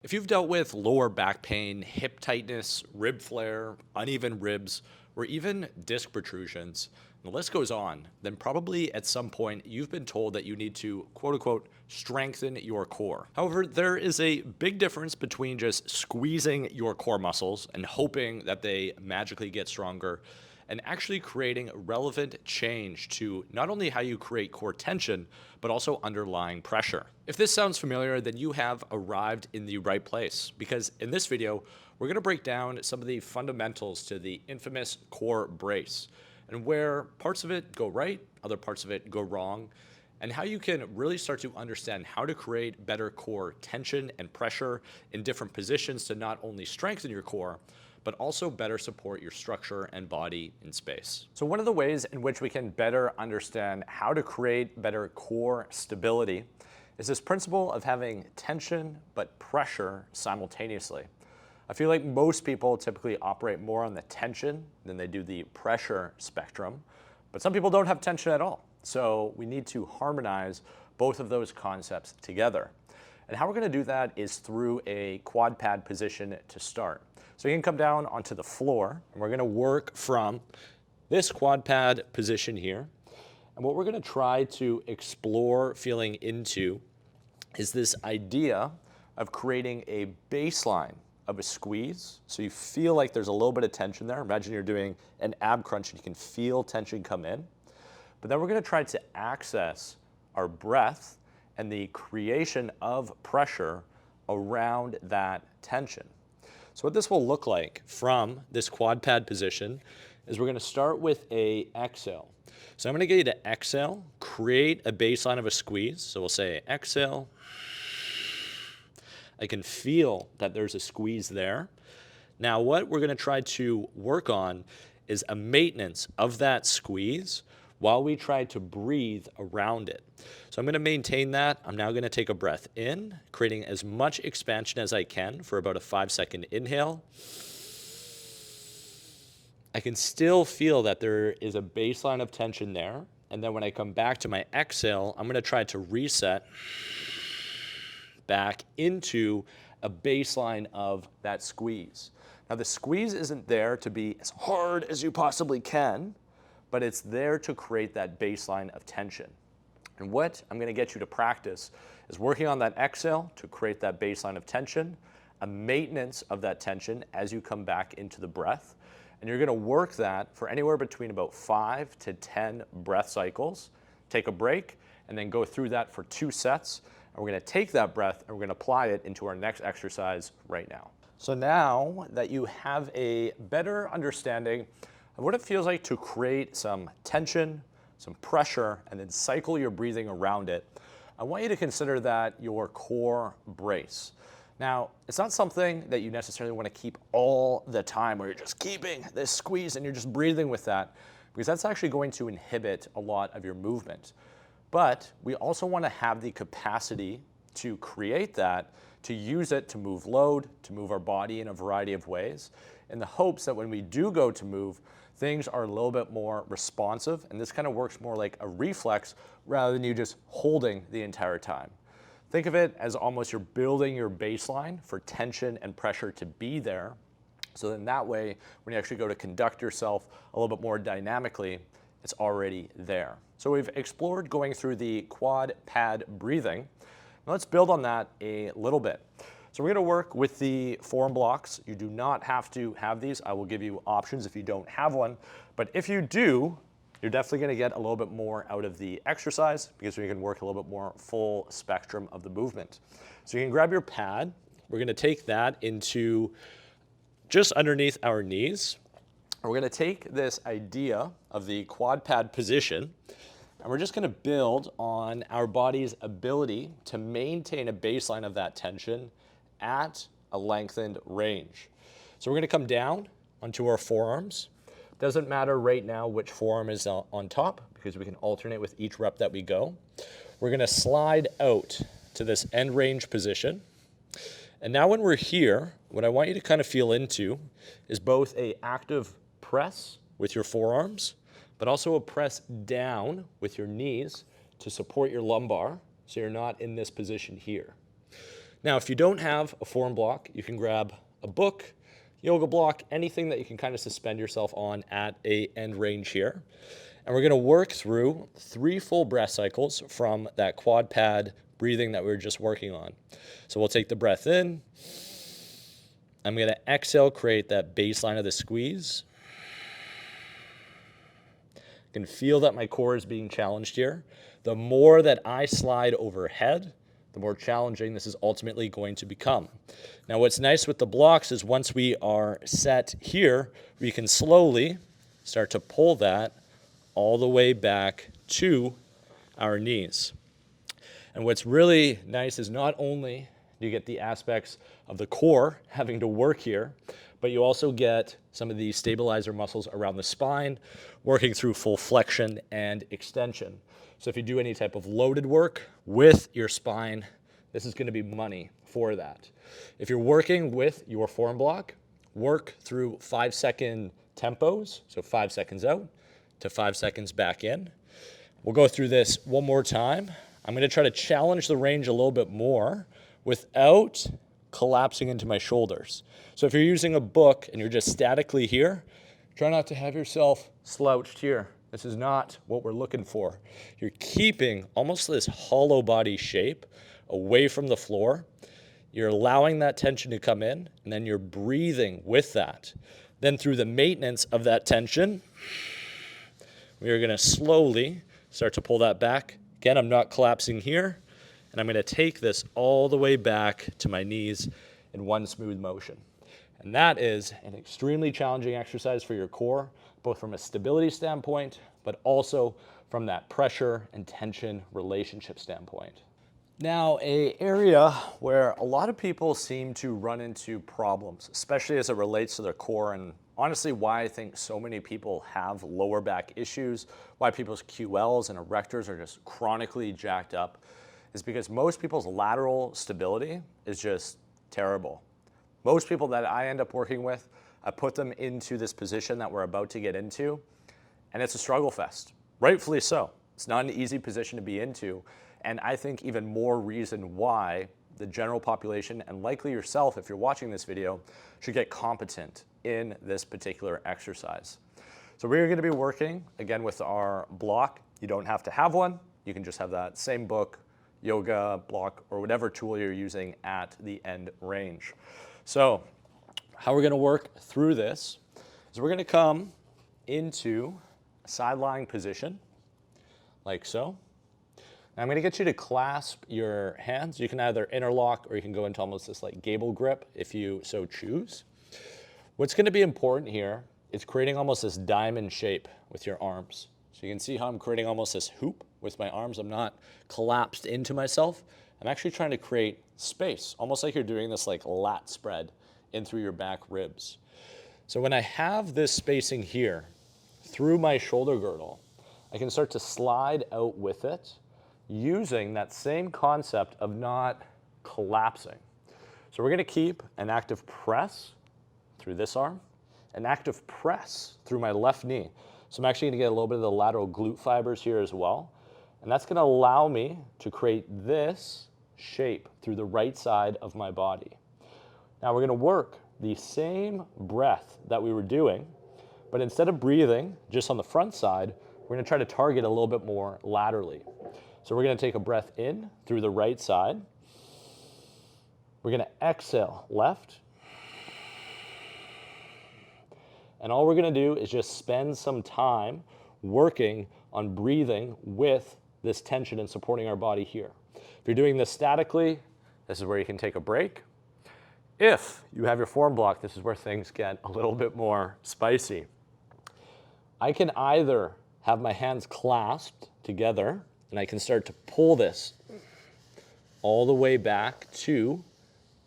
If you've dealt with lower back pain, hip tightness, rib flare, uneven ribs, or even disc protrusions, the list goes on, then probably at some point you've been told that you need to quote unquote strengthen your core. However, there is a big difference between just squeezing your core muscles and hoping that they magically get stronger and actually creating relevant change to not only how you create core tension, but also underlying pressure. If this sounds familiar, then you have arrived in the right place, because in this video, we're gonna break down some of the fundamentals to the infamous core brace, and where parts of it go right, other parts of it go wrong, and how you can really start to understand how to create better core tension and pressure in different positions to not only strengthen your core, but also better support your structure and body in space. So one of the ways in which we can better understand how to create better core stability is this principle of having tension but pressure simultaneously. I feel like most people typically operate more on the tension than they do the pressure spectrum, but some people don't have tension at all. So we need to harmonize both of those concepts together. And how we're gonna do that is through a quad pad position to start. So you can come down onto the floor, and we're gonna work from this quad pad position here. And what we're gonna try to explore feeling into is this idea of creating a baseline of a squeeze. So you feel like there's a little bit of tension there. Imagine you're doing an ab crunch and you can feel tension come in. But then we're gonna try to access our breath and the creation of pressure around that tension. So what this will look like from this quad pad position is we're gonna start with a exhale. So I'm gonna get you to exhale, create a baseline of a squeeze. So we'll say exhale. I can feel that there's a squeeze there. Now what we're gonna try to work on is a maintenance of that squeeze while we try to breathe around it. So I'm gonna maintain that. I'm now gonna take a breath in, creating as much expansion as I can for about a 5-second inhale. I can still feel that there is a baseline of tension there. And then when I come back to my exhale, I'm gonna try to reset back into a baseline of that squeeze. Now the squeeze isn't there to be as hard as you possibly can, but it's there to create that baseline of tension. And what I'm gonna get you to practice is working on that exhale to create that baseline of tension, a maintenance of that tension as you come back into the breath. And you're gonna work that for anywhere between about 5 to 10 breath cycles. Take a break and then go through that for 2 sets. And we're gonna take that breath and we're gonna apply it into our next exercise right now. So now that you have a better understanding of what it feels like to create some tension, some pressure, and then cycle your breathing around it, I want you to consider that your core brace. Now, it's not something that you necessarily want to keep all the time where you're just keeping this squeeze and you're just breathing with that, because that's actually going to inhibit a lot of your movement. But we also want to have the capacity to create that, to use it to move load, to move our body in a variety of ways, in the hopes that when we do go to move, things are a little bit more responsive, and this kind of works more like a reflex rather than you just holding the entire time. Think of it as almost you're building your baseline for tension and pressure to be there, so then that way, when you actually go to conduct yourself a little bit more dynamically, it's already there. So we've explored going through the quad pad breathing. Now let's build on that a little bit. So we're gonna work with the forearm blocks. You do not have to have these. I will give you options if you don't have one. But if you do, you're definitely gonna get a little bit more out of the exercise because we can work a little bit more full spectrum of the movement. So you can grab your pad. We're gonna take that into just underneath our knees. And we're gonna take this idea of the quad pad position, and we're just gonna build on our body's ability to maintain a baseline of that tension at a lengthened range. So we're gonna come down onto our forearms. Doesn't matter right now which forearm is on top because we can alternate with each rep that we go. We're gonna slide out to this end range position. And now when we're here, what I want you to kind of feel into is both an active press with your forearms, but also a press down with your knees to support your lumbar so you're not in this position here. Now, if you don't have a form block, you can grab a book, yoga block, anything that you can kind of suspend yourself on at a end range here. And we're gonna work through 3 full breath cycles from that quad pad breathing that we were just working on. So we'll take the breath in. I'm gonna exhale, create that baseline of the squeeze. I can feel that my core is being challenged here. The more that I slide overhead, the more challenging this is ultimately going to become. Now, what's nice with the blocks is once we are set here, we can slowly start to pull that all the way back to our knees. And what's really nice is not only do you get the aspects of the core having to work here, but you also get some of the stabilizer muscles around the spine working through full flexion and extension. So if you do any type of loaded work with your spine, this is going to be money for that. If you're working with your form block, work through 5-second tempos, so 5 seconds out to 5 seconds back in. We'll go through this one more time. I'm going to try to challenge the range a little bit more without collapsing into my shoulders. So if you're using a book and you're just statically here, try not to have yourself slouched here. This is not what we're looking for. You're keeping almost this hollow body shape away from the floor. You're allowing that tension to come in, and then you're breathing with that. Then through the maintenance of that tension, we are going to slowly start to pull that back. Again, I'm not collapsing here, and I'm going to take this all the way back to my knees in one smooth motion. And that is an extremely challenging exercise for your core, both from a stability standpoint, but also from that pressure and tension relationship standpoint. Now, an area where a lot of people seem to run into problems, especially as it relates to their core, and honestly why I think so many people have lower back issues, why people's QLs and erectors are just chronically jacked up, is because most people's lateral stability is just terrible. Most people that I end up working with, I put them into this position that we're about to get into, and it's a struggle fest. Rightfully so. It's not an easy position to be into, and I think even more reason why the general population, and likely yourself if you're watching this video, should get competent in this particular exercise. So we're going to be working, again, with our block. You don't have to have one. You can just have that same book, yoga block, or whatever tool you're using at the end range. So how we're going to work through this is we're going to come into a side lying position, like so. Now I'm going to get you to clasp your hands. You can either interlock or you can go into almost this like gable grip if you so choose. What's going to be important here is creating almost this diamond shape with your arms. So you can see how I'm creating almost this hoop with my arms. I'm not collapsed into myself. I'm actually trying to create space, almost like you're doing this like lat spread in through your back ribs. So when I have this spacing here through my shoulder girdle, I can start to slide out with it using that same concept of not collapsing. So we're going to keep an active press through this arm, an active press through my left knee. So I'm actually going to get a little bit of the lateral glute fibers here as well. And that's going to allow me to create this shape through the right side of my body. Now we're going to work the same breath that we were doing, but instead of breathing just on the front side, we're going to try to target a little bit more laterally. So we're going to take a breath in through the right side. We're going to exhale left. And all we're going to do is just spend some time working on breathing with this tension and supporting our body here. If you're doing this statically, this is where you can take a break. If you have your form block, this is where things get a little bit more spicy. I can either have my hands clasped together and I can start to pull this all the way back to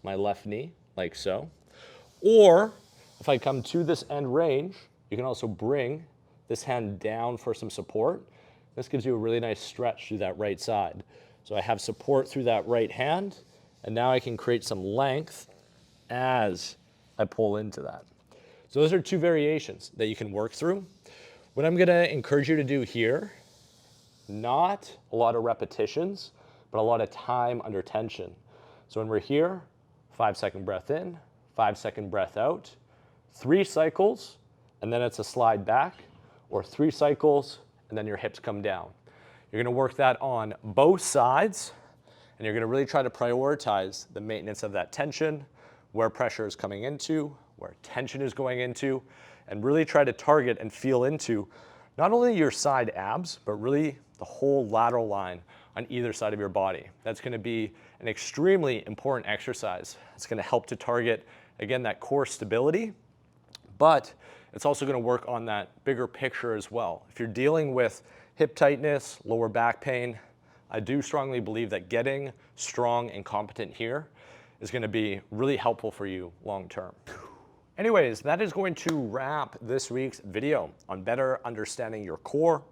my left knee, like so. Or if I come to this end range, you can also bring this hand down for some support. This gives you a really nice stretch through that right side. So I have support through that right hand, and now I can create some length as I pull into that. So those are 2 variations that you can work through. What I'm gonna encourage you to do here, not a lot of repetitions, but a lot of time under tension. So when we're here, 5-second breath in, 5-second breath out, 3 cycles, and then it's a slide back, or 3 cycles, and then your hips come down. You're gonna work that on both sides, and you're gonna really try to prioritize the maintenance of that tension, where pressure is coming into, where tension is going into, and really try to target and feel into not only your side abs, but really the whole lateral line on either side of your body. That's gonna be an extremely important exercise. It's gonna help to target, again, that core stability, but it's also gonna work on that bigger picture as well. If you're dealing with hip tightness, lower back pain, I do strongly believe that getting strong and competent here is gonna be really helpful for you long term. Anyways, that is going to wrap this week's video on better understanding your core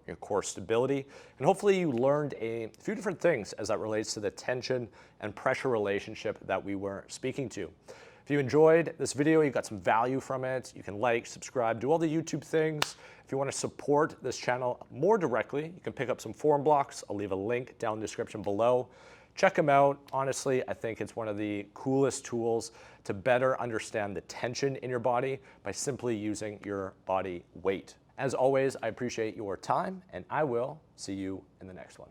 stability, and hopefully you learned a few different things as that relates to the tension and pressure relationship that we were speaking to. If you enjoyed this video, you got some value from it, you can like, subscribe, do all the YouTube things. If you want to support this channel more directly, you can pick up some form blocks. I'll leave a link down in the description below. Check them out. Honestly, I think it's one of the coolest tools to better understand the tension in your body by simply using your body weight. As always, I appreciate your time, and I will see you in the next one.